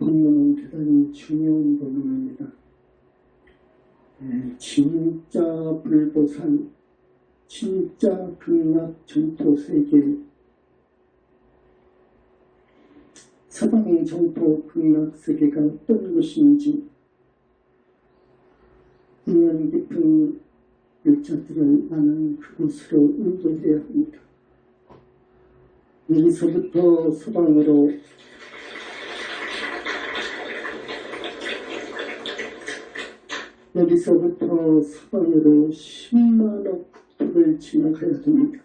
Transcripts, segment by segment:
법문은 대단히 중요한 법문입니다. 진짜 불보살, 진짜 극락 정토 세계, 서방 정토 극락 세계가 어떤 것인지 인연 깊은 일자들을 나는 그곳으로 인도해야 합니다. 여기서부터 서방으로 여기서부터 서방으로 10만억 국토를 지나가야 됩니다.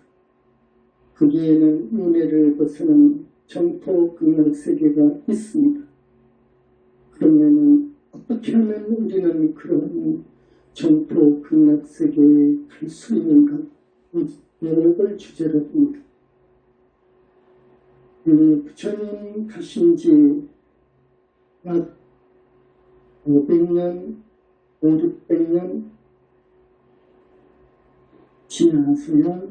거기에는 윤회를 벗어난 정토 극락 세계가 있습니다. 그러면 어떻게 하면 우리는 그런 정토 극락 세계에 갈 수 있는가? 여러 걸 주제로 합니다. 부처님 가신 지 약 500년, 500~600년 지나서야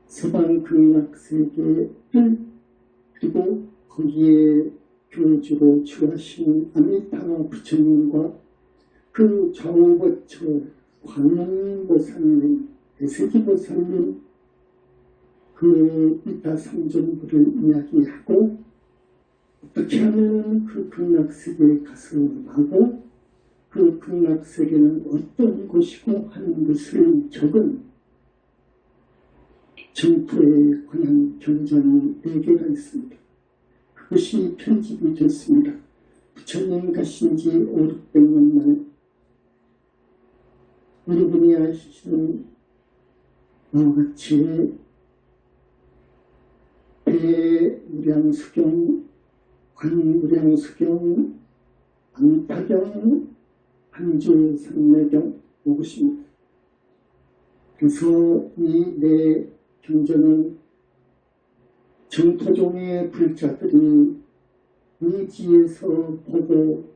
서방 극락 세계를 그리고 거기에 교주로 주하신 아미타 부처님과 그 좌우거처 관음보살님, 대세기보살님 그 이타삼존부를 이야기하고 어떻게 하면 그 극락세계에 가서 하고 그 극락세계는 어떤 곳이고 하는 것을 적은 정토에 관한 경전이 4개가 있습니다. 그것이 편집이 됐습니다. 부처님 가신 지 500~600년 만에 여러분이 아시는 바와 같이 대무량수경, 관무량수경, 안타경, 한주산매경 이것입니다. 그래서 이 네 경전은 정토종의 불자들이 의지에서 보고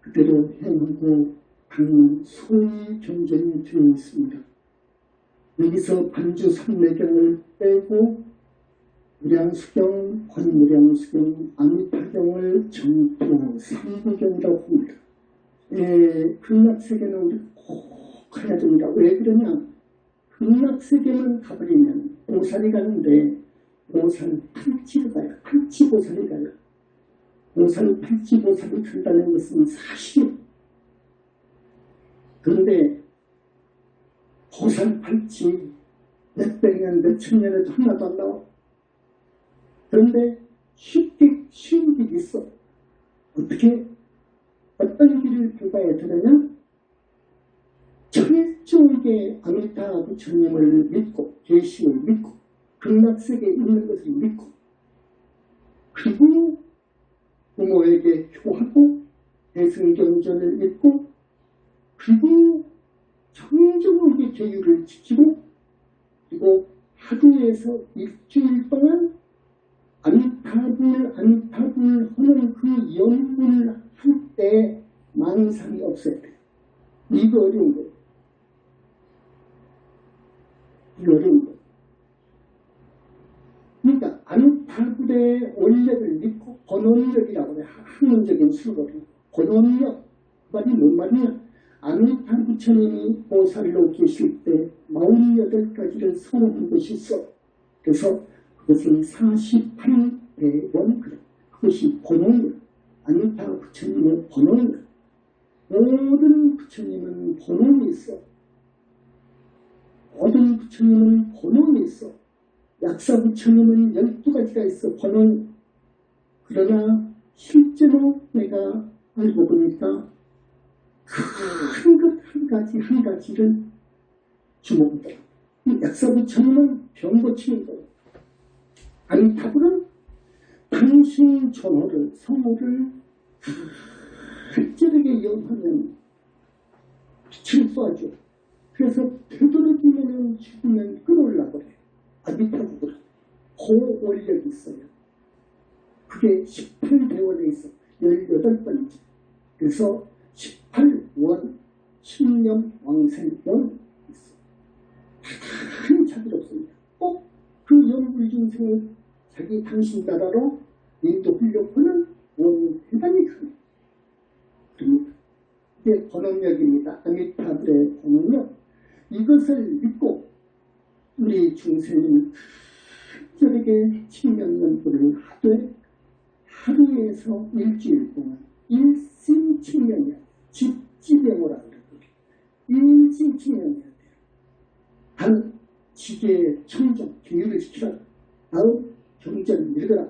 그대로 행하고 하는 소위 경전이 되어 있습니다. 여기서 반주산매경을 빼고 무량수경, 관무량수경, 아미타경을 정토 3부경이라고 합니다. 극락세계는 우리 꼭 가야 됩니다. 왜 그러냐? 극락세계만 가버리면 보살이 가는데 보살 팔찌를 가요. 팔찌보살이 가요. 보살 팔찌보살이 간다는 것은 사실이에요. 그런데 보살 팔찌 몇백 년, 몇천 년에도 하나도 안 나와. 그런데 쉽게 쉬운 길이 있어. 어떻게? 어떤 길을 밟아야 되느냐? 철저하게 아미타 부처님을 믿고 계심을 믿고 극락세계에 있는 것을 믿고 그리고 부모에게 효하고 대승경전을 믿고 그리고 정정하게 계율을 지키고 그리고 하루에서 일주일 동안 안타불 하는 그 연불을 할 때 망상이 없어야 돼요. 이거 어려운 거예요. 이거 어려운 거예요. 그러니까 안타불의 원력을 믿고 번원력이라고 해요. 학문적인 수거로 번원력. 그 말이 뭔 말이냐? 아미타 부처님이 보살로 계실 때 48가지를 선언한 것이 있어. 그래서 그것은 48대원 그것이 번원력. 아미타 부처님의 번원력. 모든 부처님은 번원이 있어. 모든 부처님은 번원이 있어. 약사 부처님은 12가지가 있어. 번원. 그러나 실제로 내가 알고 보니까 한 것 한 가지를 주목한다. 약사 부처님은 병 고치는 거예요. 아미타불은 당신 전호를, 성호를 특별하게 연하면 빛을 쏴줘. 그래서 되도록이면 죽으면 끌어올라고 그래. 아미타불은 그 원력이 있어요. 그게 18대원에 있어. 18번째. 그래서 18원, 10년 왕생원 있어. 큰 차별 없습니다. 꼭 그 연불중생을 자기 당신 나라로 인도하려고 하는 원해도 이게 번호력입니다. 아미타불의 번호력. 이것을 믿고 우리 중생은 특별하게 칭명연구를 하되 하루에서 일주일 동안 일심칭명이야. 집지명으로 한다. 일심칭명해야 돼요. 단 지게의 청정, 기회를 시키라. 다음 경전 읽으라.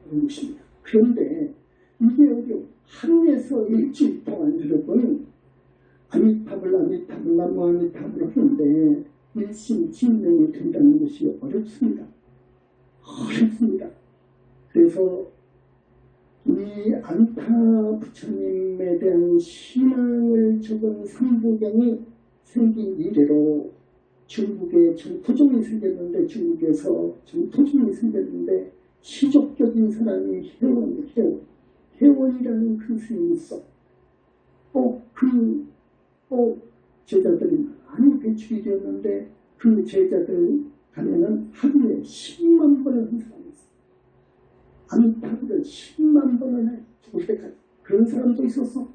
그런 것입니다. 그런데 이게 어려워. 하루에서 일주일 동안 여러분 아미타불 나무 아미타불 하는데 일심칭명이 된다는 것이 어렵습니다. 어렵습니다. 그래서 이 안타 부처님에 대한 신앙을 적은 삼부경이 생긴 이래로 중국에 전토종이 생겼는데 중국에서 전토종이 생겼는데 시족적인 사람이 회원이라는 큰 스님이 있어. 제자들이 많이 배출이 되었는데 그 제자들 가면은 하루에 10만 번을 한 사람이 있어. 안타불을 10만 번을 해. 죽을 때까지. 그런 사람도 있었어.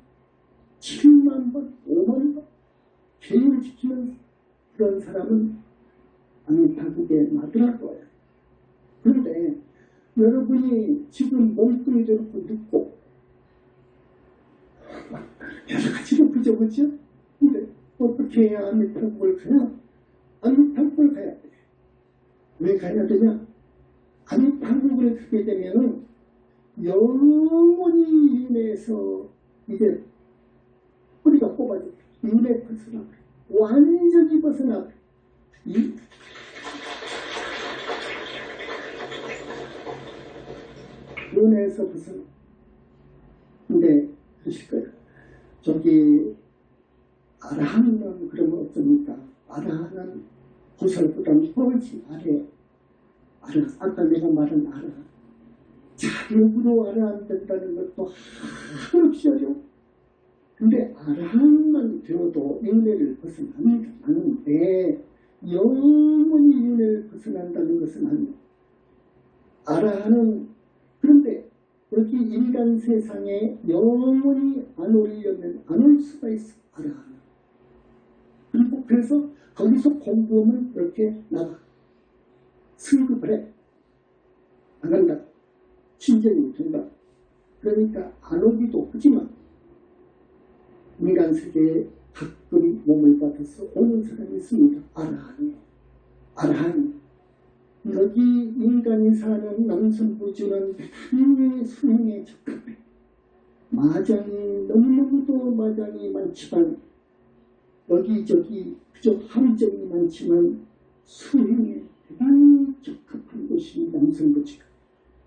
7만 번, 5만 번. 계율을 지키면서 그런 사람은 안타불에 나더라고요. 그런데 여러분이 지금 몸뚱이 저렇게 눕고 여러 가지로 그죠? 근데 어떻게 해야 아미타불을 가냐? 아미타불을 가야 돼. 왜 가야 되냐? 아미타불을 가게 되면은 영원히 윤회에서 이제 뿌리가 뽑아져. 윤회 벗어나. 완전히 벗어나. 윤회에서 벗어나. 근데 그러실 거예요. 저기 아라한은 그러면 어쩝니까? 아라한은 보살보다 훨씬 아래. 아까 내가 말한 아라한. 자력으로 아라한 된다는 것도 한없이 어려워. 근데 아라한만 되어도 윤회를 벗어나는데 영원히 윤회를 벗어난다는 것은 아니에요. 아라한은 그런데 여기 인간 세상에 영원히 안 오려면 안 올 수가 있어. 아라한은. 그리고 그래서 거기서 공부하면 이렇게 나가. 승급을 해. 안 간다. 친정이 된다. 그러니까 안 오기도 하지만 인간 세계에 가끔 몸을 받아서 오는 사람이 있습니다. 아라한. 여기 인간이 사는 남성부주는 대단히 수행에 적합해. 마장이 너무너무도 마장이 많지만 여기저기 그저 함정이 많지만 수행에 대단히 적합한 것이 남성부주가.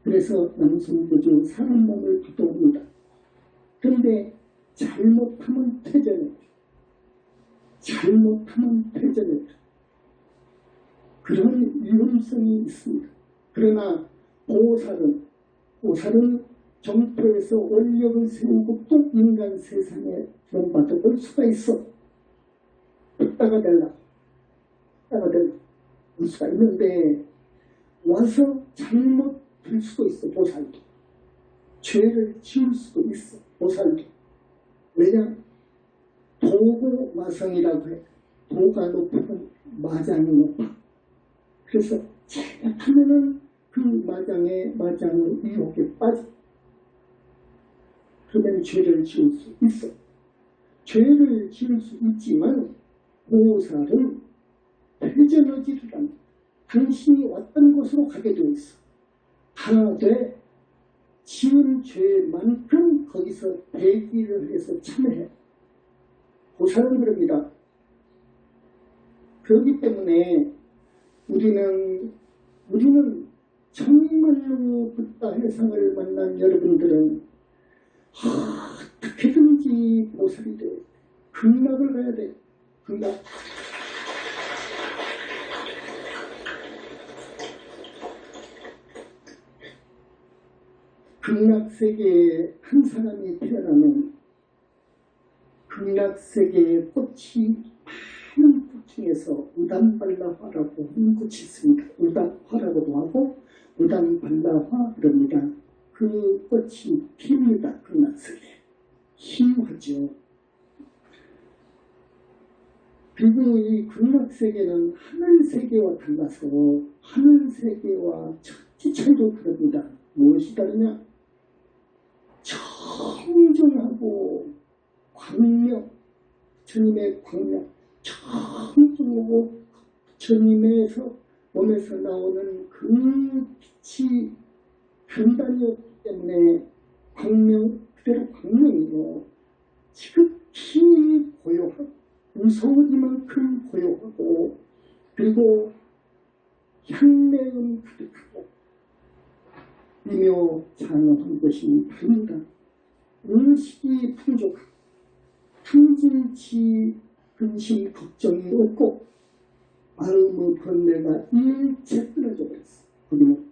그래서 남성부주 사람 몸을 받아옵니다. 그런데 잘못하면 퇴전해. 그런 위험성이 있습니다. 그러나 보살은 정토에서 원력을 세우고 또 인간 세상에 구원받아볼 수가 있어. 따가 될라 볼 수가 있는데 와서 잘못될 수도 있어. 보살도 죄를 지을 수도 있어. 보살도. 왜냐? 도고 마성이라고 해. 도가 높으면 마장이 높아. 그래서 잘못하면은 그 마장의 유혹에 빠져. 그러면 죄를 지을 수 있어. 죄를 지을 수 있지만 보살은 퇴전하지를 않아. 당신이 왔던 곳으로 가게 되어 있어. 하되 지은 죄만큼 거기서 대기를 해서 참여해. 보살은 그럽니다. 그렇기 때문에 우리는 정말로 붓다 해상을 만난 여러분들은 어떻게든지 보살이 돼. 극락을 가야 돼. 극락. 극락세계에 한 사람이 태어나면 극락세계의 꽃이 많은 꽃 중에서 우담발라화라고 하는 꽃이 있습니다. 우담화라고도 하고 우담발라화 그럽니다. 그 꽃이 핍니다. 극락세계에. 희유하죠. 그리고 이 극락세계는 하늘세계와 달라서 하늘세계와 천지 차이도 다릅니다. 무엇이 다르냐? 청정하고 광명, 부처님의 광명, 청정하고 부처님의 몸에서 나오는 그 빛이 단단이었기 때문에 광명, 그대로 광명이고 지극히 고요하고 무서우니만큼 고요하고 그리고 향내음 가득하고 미묘장엄한 것이 다릅니다. 음식이 풍족하고 품질치 근심 걱정이 없고 마음의 번뇌가 일체 끊어져 버렸어. 거기는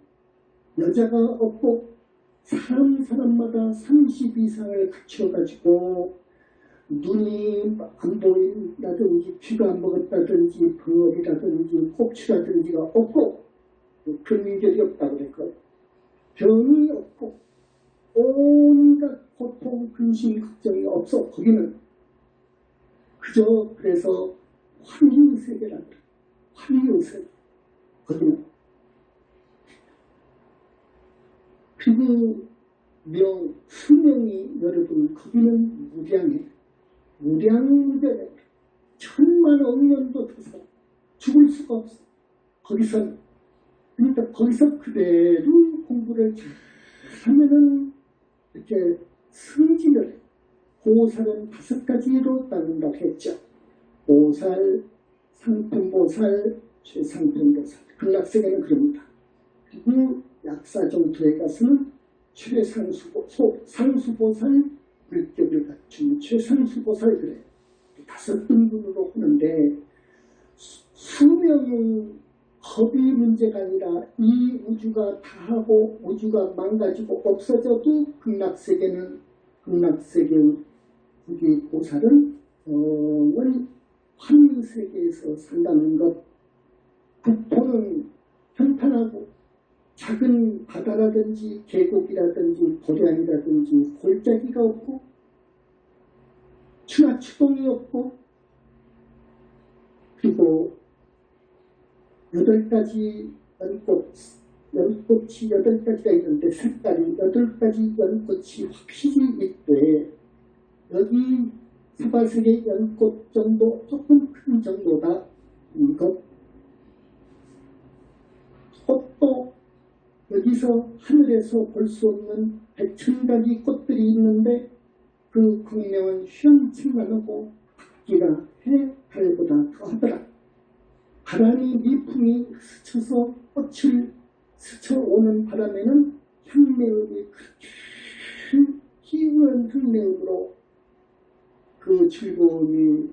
여자가 없고 사람마다 30 이상을 갖춰가지고 눈이 안 보인다든지 귀가 안 먹었다든지 벌이라든지 꼭추라든지가 없고 근결이 없다고 그랬거든. 병이 없고 온갖 고통, 근심, 걱정이 없어. 거기는 그저 그래서 환희세계라 그래. 환희세계. 거기는. 그리고 수명이 여러분 거기는 무량해. 무량무변해. 천만 억년도 더 살아. 죽을 수가 없어. 거기서 그러니까 거기서 그대로 공부를 잘 하면은 이렇게 승진을 해. 보살은 5가지로 나눈다고 했죠. 보살, 상품보살, 최상품보살. 극락세계는 그럽니다. 그리고 약사정토에 가서는 상수보살, 물격을 갖춘 최상수보살 그래. 5등분으로 하는데 수명은 겁이 문제가 아니라 이 우주가 다하고 우주가 망가지고 없어져도 극락세계의 우리 보살은 영원히 환희세계에서 산다는 것. 국토는 평탄하고 작은 바다라든지 계곡이라든지 도량이라든지 골짜기가 없고 추동이 없고 그리고 8가지 연꽃이 8가지가 있는데 색깔이 8가지 연꽃이 확실히 있대. 여기 사바세계 연꽃 정도 조금 큰 정도다. 이것 꽃도 여기서 하늘에서 볼 수 없는 100,000가지 꽃들이 있는데 그 광명은 휘황찬란하고 기가 해 달보다 더하더라. 바람이 미풍이 스쳐서 꽃을 스쳐오는 바람에는 향내음이 그렇게 희우한 향내음으로 그 즐거움이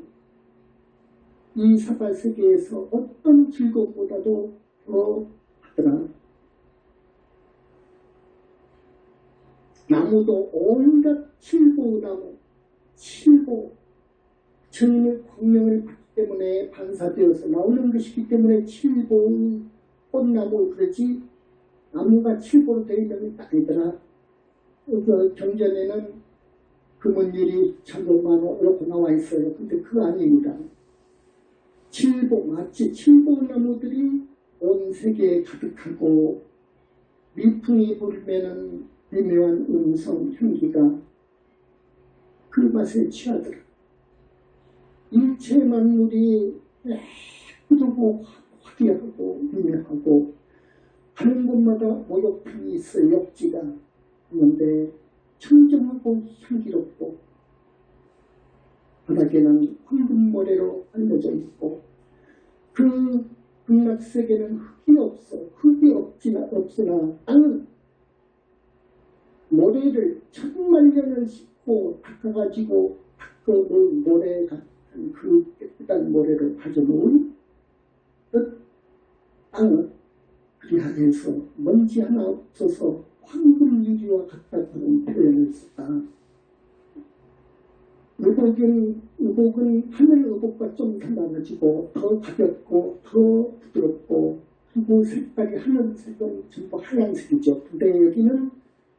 이 사바세계에서 어떤 즐거움보다도 더 하더라. 나무도 온갖 칠보나무, 부처님의 광명을 받기 때문에 반사되어서 나오는 것이기 때문에 칠보의 꽃나무 그러지 나무가 칠보로 되어 있는 게 아니더라. 그 경전에는 금은율이 천도만호 이렇게 나와 있어요. 근데 그거 아닙니다. 칠보 마치 칠보나무들이 온 세계에 가득하고 미풍이 불면은 미묘한 음성 향기가 그 맛에 취하더라. 일체 만물이 예쁘고 화려하고 미묘하고 가는 곳마다 목욕탕이 있어 욕지가 있는데 청정하고 향기롭고 바닥에는 황금모래로 알려져 있고 그 극락세계는 흙이 없어. 흙이 없으나 땅은 모래를 1000만년을 씻고 닦아가지고 닦아놓은 모래 같은 그 깨끗한 모래를 가져놓은 그 땅은 그리하여서 먼지 하나 없어서 황금유리와 같다는 표현을 썼다. 의복은 하늘 의복과 좀 달라가지고 더 가볍고 더 부드럽고 그리고 색깔이 하늘색은 전부 하얀색이죠. 근데 여기는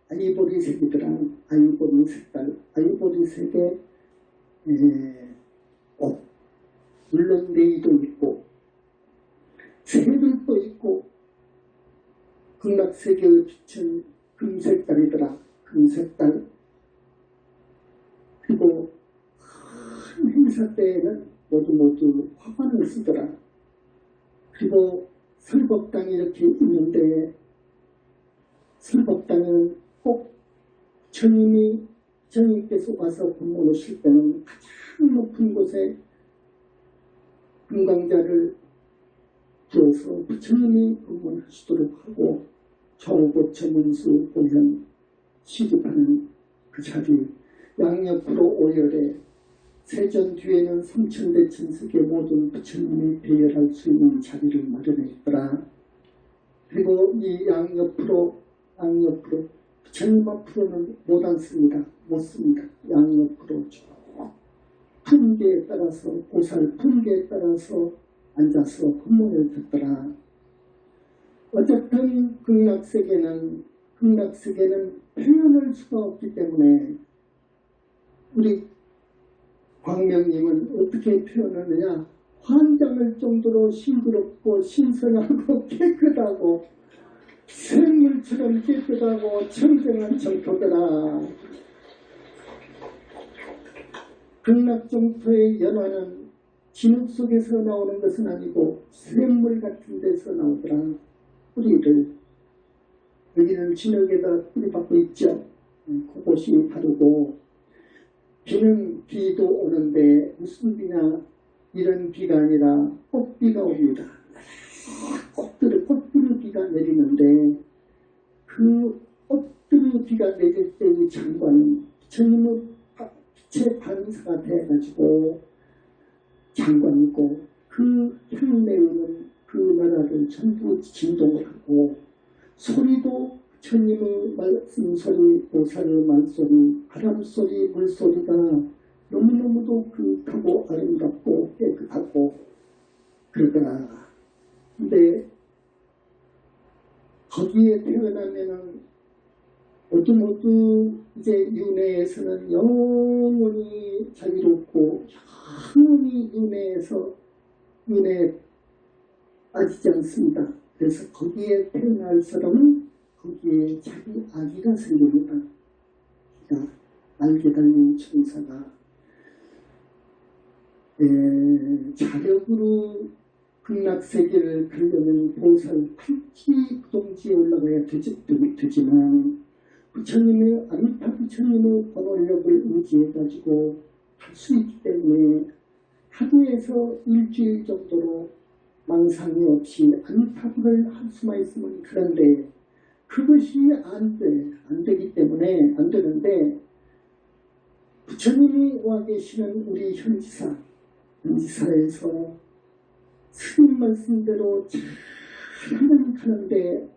아이보리색이더라. 아이보리 색깔, 아이보리색의 옷. 물론 네이도 있고 새들도 있고 극락세계의 빛은 금색깔이더라. 금색깔. 그리고 큰 행사 때에는 모두 화관을 쓰더라. 그리고 설법당이 이렇게 있는데 설법당은 꼭 부처님께서 와서 공부하실 때는 가장 높은 곳에 금강자를 두어서 부처님이 공부하시도록 하고 정고처 문수 보현 시급하는 그 자리 양옆으로 오열해 세전 뒤에는 삼천대 천석의 모든 부처님이 배열할 수 있는 자리를 마련했더라. 그리고 이 양옆으로 부처님 앞으로는 못 앉습니다. 못 씁니다. 양옆으로 쭉 품계에 따라서 보살 품계에 따라서 앉아서 법문을 듣더라. 어쨌든 극락세계는 표현할 수가 없기 때문에 우리 광명님은 어떻게 표현하느냐. 환장할 정도로 싱그럽고 신선하고 깨끗하고 샘물처럼 깨끗하고 청정한 정토더라. 극락정토의 연화는 진흙 속에서 나오는 것은 아니고 샘물 같은 데서 나오더라. 뿌리를. 여기는 진흙에다 뿌리 받고 있죠. 그곳이 다르고 비는 비도 오는데 무슨 비냐. 이런 비가 아니라 꽃비가 옵니다. 꽃들의 비가 내리는데 그 꽃들의 비가 내릴 때의 장관은 부처님의 빛의 반사가 돼가지고 장관이고 그 향내에 있는 그 나라를 전부 진동을 하고 소리도 부처님의 말씀소리, 보살의 말소리, 바람소리, 물소리가 너무너무도 그윽하고 아름답고 깨끗하고 그러더라. 근데 거기에 태어나면은 모두 이제 윤회에서는 영원히 자유롭고 영원히 윤회에 빠지지 않습니다. 그래서 거기에 태어날 사람은 거기에 자기 아기가 생깁니다. 그러니까 날개 달린 천사가 자력으로 극락세계를 가려면 보살 팔찌부동지에 올라가야 되지만 부처님의 아미타 부처님의 번호력을 의지해가지고 할 수 있기 때문에 하루에서 일주일 정도로 망상이 없이 아미타불을 할 수만 있으면 그런데 그것이 안 되기 때문에 안 되는데 부처님이 와 계시는 우리 현지사에서 스님 말씀대로 잘 가는데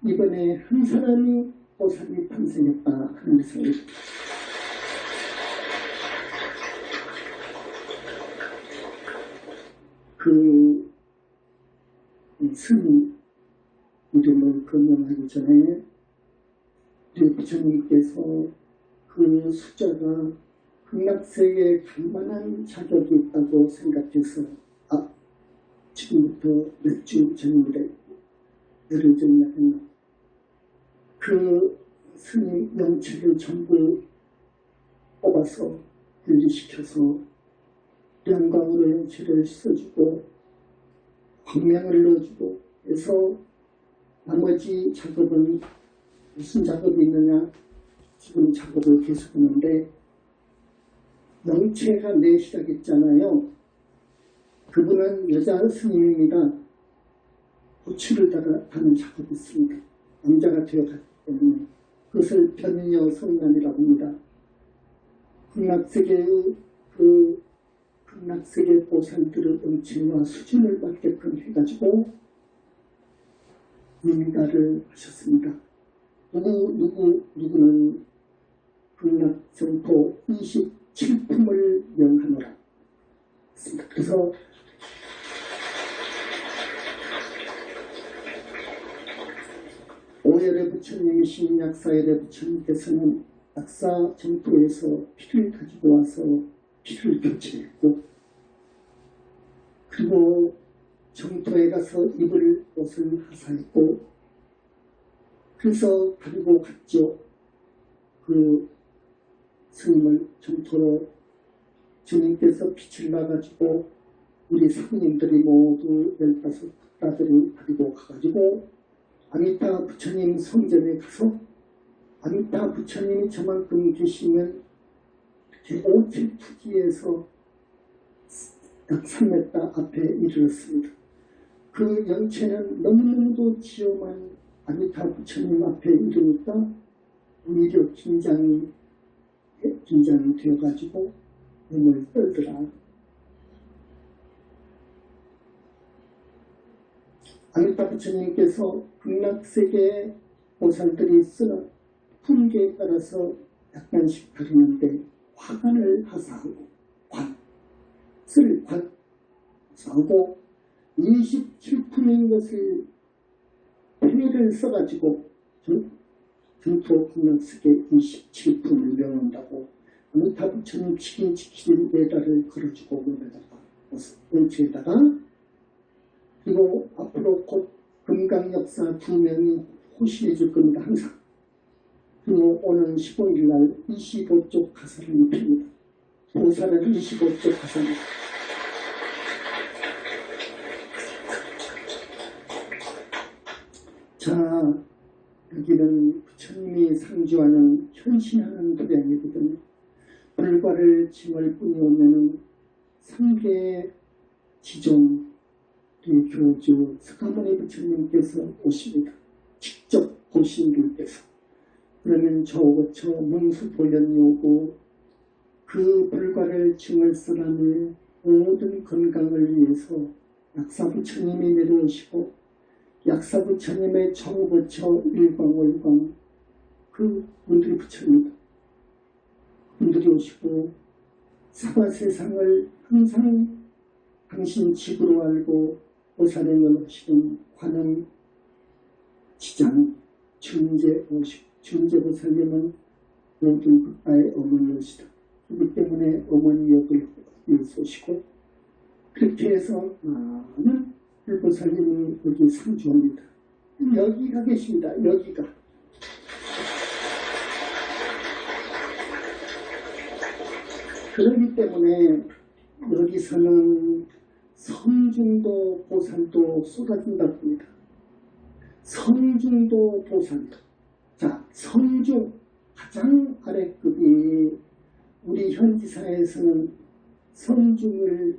이번에 한 사람이 보살이 탄생했다 하는 것을 그 스님 이름을 거명하기 전에 우리 부처님께서 그 숫자가 극락세계에 갈 만한 자격이 있다고 생각해서 지금부터 몇 주 전입니다. 열흘 전이나 했나. 그 스님 명체를 전부 뽑아서 분리시켜서 양광으로 명체를 써주고 광명을 넣어주고 해서 나머지 작업은 무슨 작업이 있느냐. 지금 작업을 계속하는데 명체가 내시작했잖아요. 그분은 여자 스님입니다. 고추를 다는 작업이 있습니다. 남자가 되어갔기 때문에 그것을 변녀 성남이라고 합니다. 극락세계 보살들의 명체와 수준을 맞게끔 해가지고 임다를 하셨습니다. 누구는 극락정토 27품을 명하노라. 그래서 오열의 부처님이신 약사열의 부처님께서는 약사 정토에서 피를 가지고 와서 피를 교체했고, 그리고 정토에 가서 입을 옷을 하사했고, 그래서 가지고 갔죠. 그 스님을 정토로 주님께서 빛을 놔가지고 우리 사부님들이 모두 15국가들이 가지고 가가지고 아미타 부처님 성전에 가서 아미타 부처님이 저만큼 계시면 제5칠투기에서 약 3m 앞에 이르렀습니다. 그 영체는 너무너무도 지엄한 아미타 부처님 앞에 이르니까 오히려 긴장이 되어가지고 몸을 떨더라. 아미타 부처님께서 극락세계의 보살들이 쓰는 품계에 따라서 약간씩 다루는데 화관을 하사하고 관을 하사하고 27품인 것을 페니를 써가지고 정토 극락세계 27품을 명한다고 아미타 부처님 지킨 메달을 걸어주고 몸에다가 왼쪽에다가 그리고 앞으로 곧 금강역사 2명이 호신해 줄 겁니다. 항상. 그리고 오는 15일 날 25쪽 가사를 입힙니다. 보살은 25쪽 가사입니다. 자, 여기는 부처님이 상주하는 현신하는 도량이거든요. 불과를 징을 뿌리오면은 상계 지존 교주 석가모니 부처님께서 오십니다. 직접 오신 분께서. 그러면 저 문수보련이 오고 그 불과를 징을 사람의 모든 건강을 위해서 약사부처님이 내려오시고 약사부처님의 정부처 일광월광 그 분들이 부처입니다. 분들이 오시고 사바세상을 항상 당신 집으로 알고 보살행을 하시는 관음 지장 준재보살님은 모든 국가의 어머니이시다. 그렇기 때문에 어머니 역을 쏘시고 그렇게 해서 많은 불보살님이 여기 상주합니다. 여기가 계십니다. 여기가. 그렇기 때문에 여기서는 성중도 보살도 쏟아진다고 합니다. 성중도 보살도. 자, 성중 가장 아래급이 우리 현지사에서는 성중을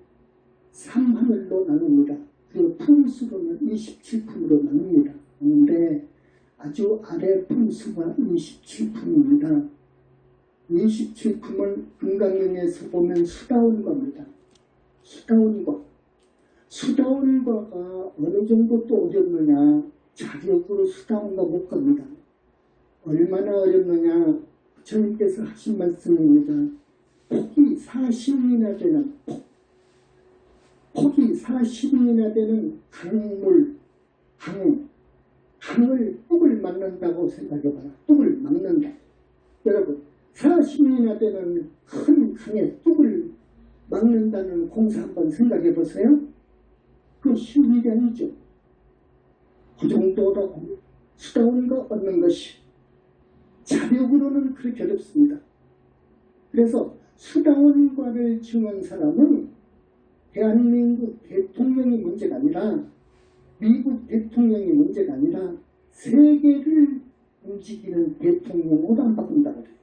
3하늘로 나눕니다. 그리고 품수로는 27품으로 나눕니다. 그런데 아주 아래 품수가 27품입니다. 27품을 금강경에서 보면 수다원과입니다. 수다원과가 어느 정도 또 어렵느냐. 자력으로 수다원과 못 갑니다. 얼마나 어렵느냐. 부처님께서 하신 말씀입니다. 폭이 40인이나 되는 폭이 40인이나 되는 강물, 강을 뚝을 막는다고 생각해봐라. 뚝을 막는다. 여러분 40인이나 되는 큰 강에 뚝을 막는다는 공사 한번 생각해 보세요. 그 쉬운 일이 아니죠. 그 정도로 수다원과 얻는 것이 자력으로는 그렇게 어렵습니다. 그래서 수다원과를 증한 사람은 대한민국 대통령이 문제가 아니라 미국 대통령이 문제가 아니라 세계를 움직이는 대통령으로 안 바꾼다고 그래요.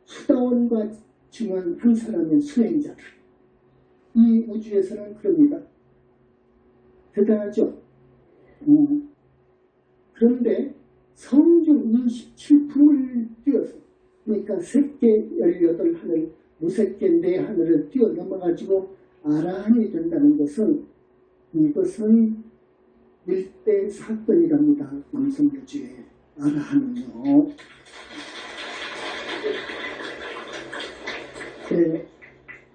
수다원과 증한 한 사람의 수행자들. 이 우주에서는 그럽니다. 대단하죠? 그런데 성중 27품을 뛰어서 그러니까 새끼 18하늘 무새끼 4하늘을 뛰어넘어가지고 아라한이 된다는 것은 이것은 일대 사건이랍니다. 남성교주에 아라한은요. 네,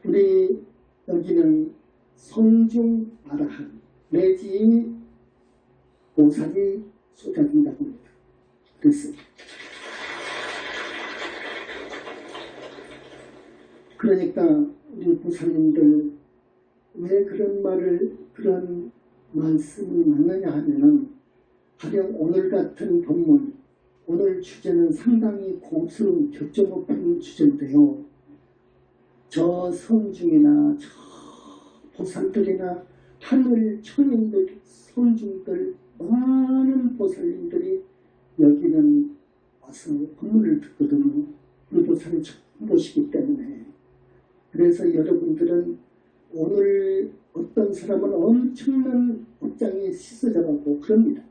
우리 여기는 성중 아라한 내지 보살이 쏟아진다고 합니다. 됐습니다. 그러니까 우리 보살님들 왜 그런 말씀이 맞느냐 하면은 가령 오늘 같은 본문, 오늘 주제는 상당히 고스러운 격조 높은 주제인데요. 저 성중이나 저 보살들이나 하늘 천인들, 성중들, 많은 보살님들이 여기는 와서 법문을 듣거든요. 이 보살을 처음 보시기 때문에. 그래서 여러분들은 오늘 어떤 사람은 엄청난 업장에 씻어져가고 그럽니다.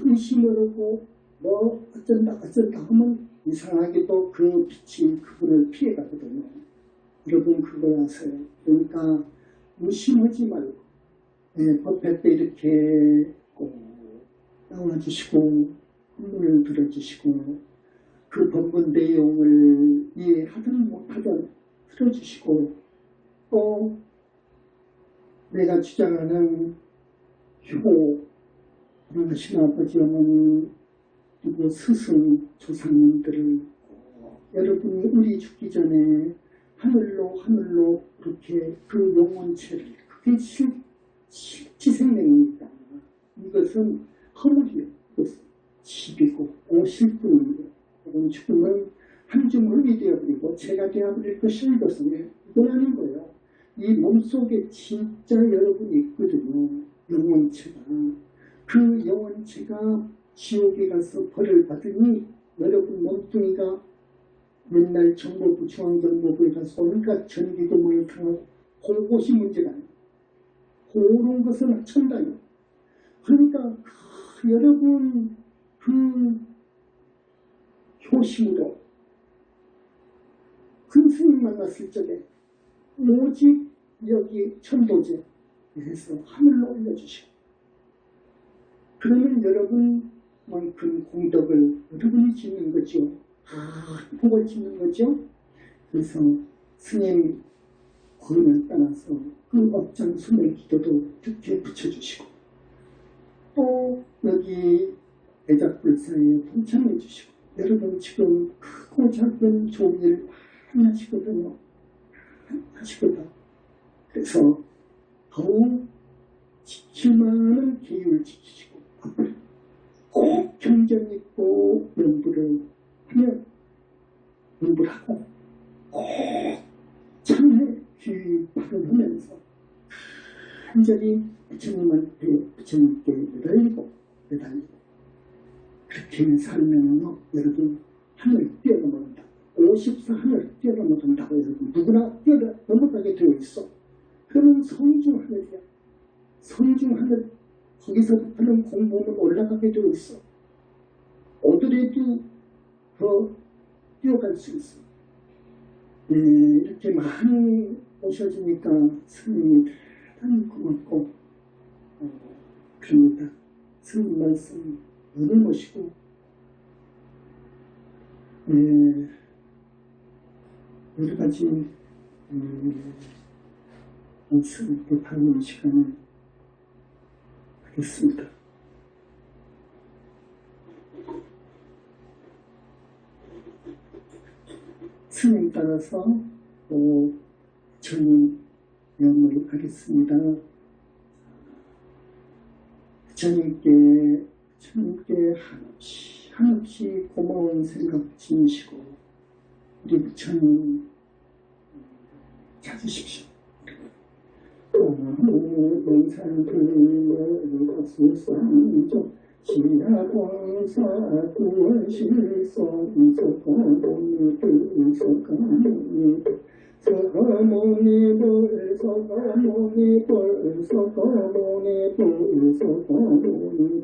의심을 하고 뭐 어쩐다 하면 이상하게도 그 빛이 그분을 피해가거든요. 여러분 그걸 아세요. 그러니까 의심하지 말고 법회 때 이렇게 꼭 나와주시고 법문을 들어주시고 그 법문 내용을 이해하든 못하든 들어주시고 또 내가 주장하는 효 돌아가신 아버지 어머니 그리고 스승 조상님들을 여러분이 우리 죽기 전에 하늘로 그렇게 그 영혼체를 그게 실지생명입니다. 이것은 허물이요. 이것은 집이고 오실뿐이요. 이건 죽으면 한 주물이 되어버리고 제가 되어버릴 것이 이것은 이건 아닌 거예요. 이 몸속에 진짜 여러분이 있거든요. 영혼체가. 그 영혼체가 지옥에 가서 벌을 받으니 여러분 몸뚱이가 맨날 정보부 중앙정보부에 가서 온갖 전기도 모욕하고 그것이 문제가 아니에요. 그런 것은 천당이에요. 그러니까 여러분 그 효심으로 큰 스님 만났을 적에 오직 여기 천도제에서 하늘로 올려주시고 그러면 여러분만큼 공덕을 여러분이 짓는 거죠. 복을 짓는 거죠. 그래서 스님 권을 따라서 그 업장 수명 기도도 특히 붙여주시고 또 여기 애작불사에 동참해 주시고 여러분 지금 크고 작은 좋은 일 많이 하시거든요. 그래서 더욱 지킬 만한 계율을 지키시고 꼭 경전 있고 연부를 하면 연부하고 꼭 참회 귀 발언하면서 간절히 부처님께 매달리고 그렇게 살면요 여러분 하늘 뛰어넘어간다. 54 하늘 뛰어넘어간다고 여러분 누구나 뛰어넘어가게 되어 있어. 그러면 성중 하늘이야. 성중 하늘 거기서부터는 공부는 올라가게 되어 있어. 오더라도 더 뛰어갈 수 있어. 이렇게 많이 오셔주니까 스님이 대단히 고맙고 그럽니다. 스님 말씀 은혜 모시고 여러 가지 말씀을 하는 시간을 하겠습니다. 스님 따라서 부처님 명을 하겠습니다. 부처님께 한없이 고마운 생각 지니시고 우리 부처님 찾으십시오. 명산불 수상조 지하광사 구원실성 서가모니 불서가모니 서가모니 불서가모니 불서가모니 불서가모니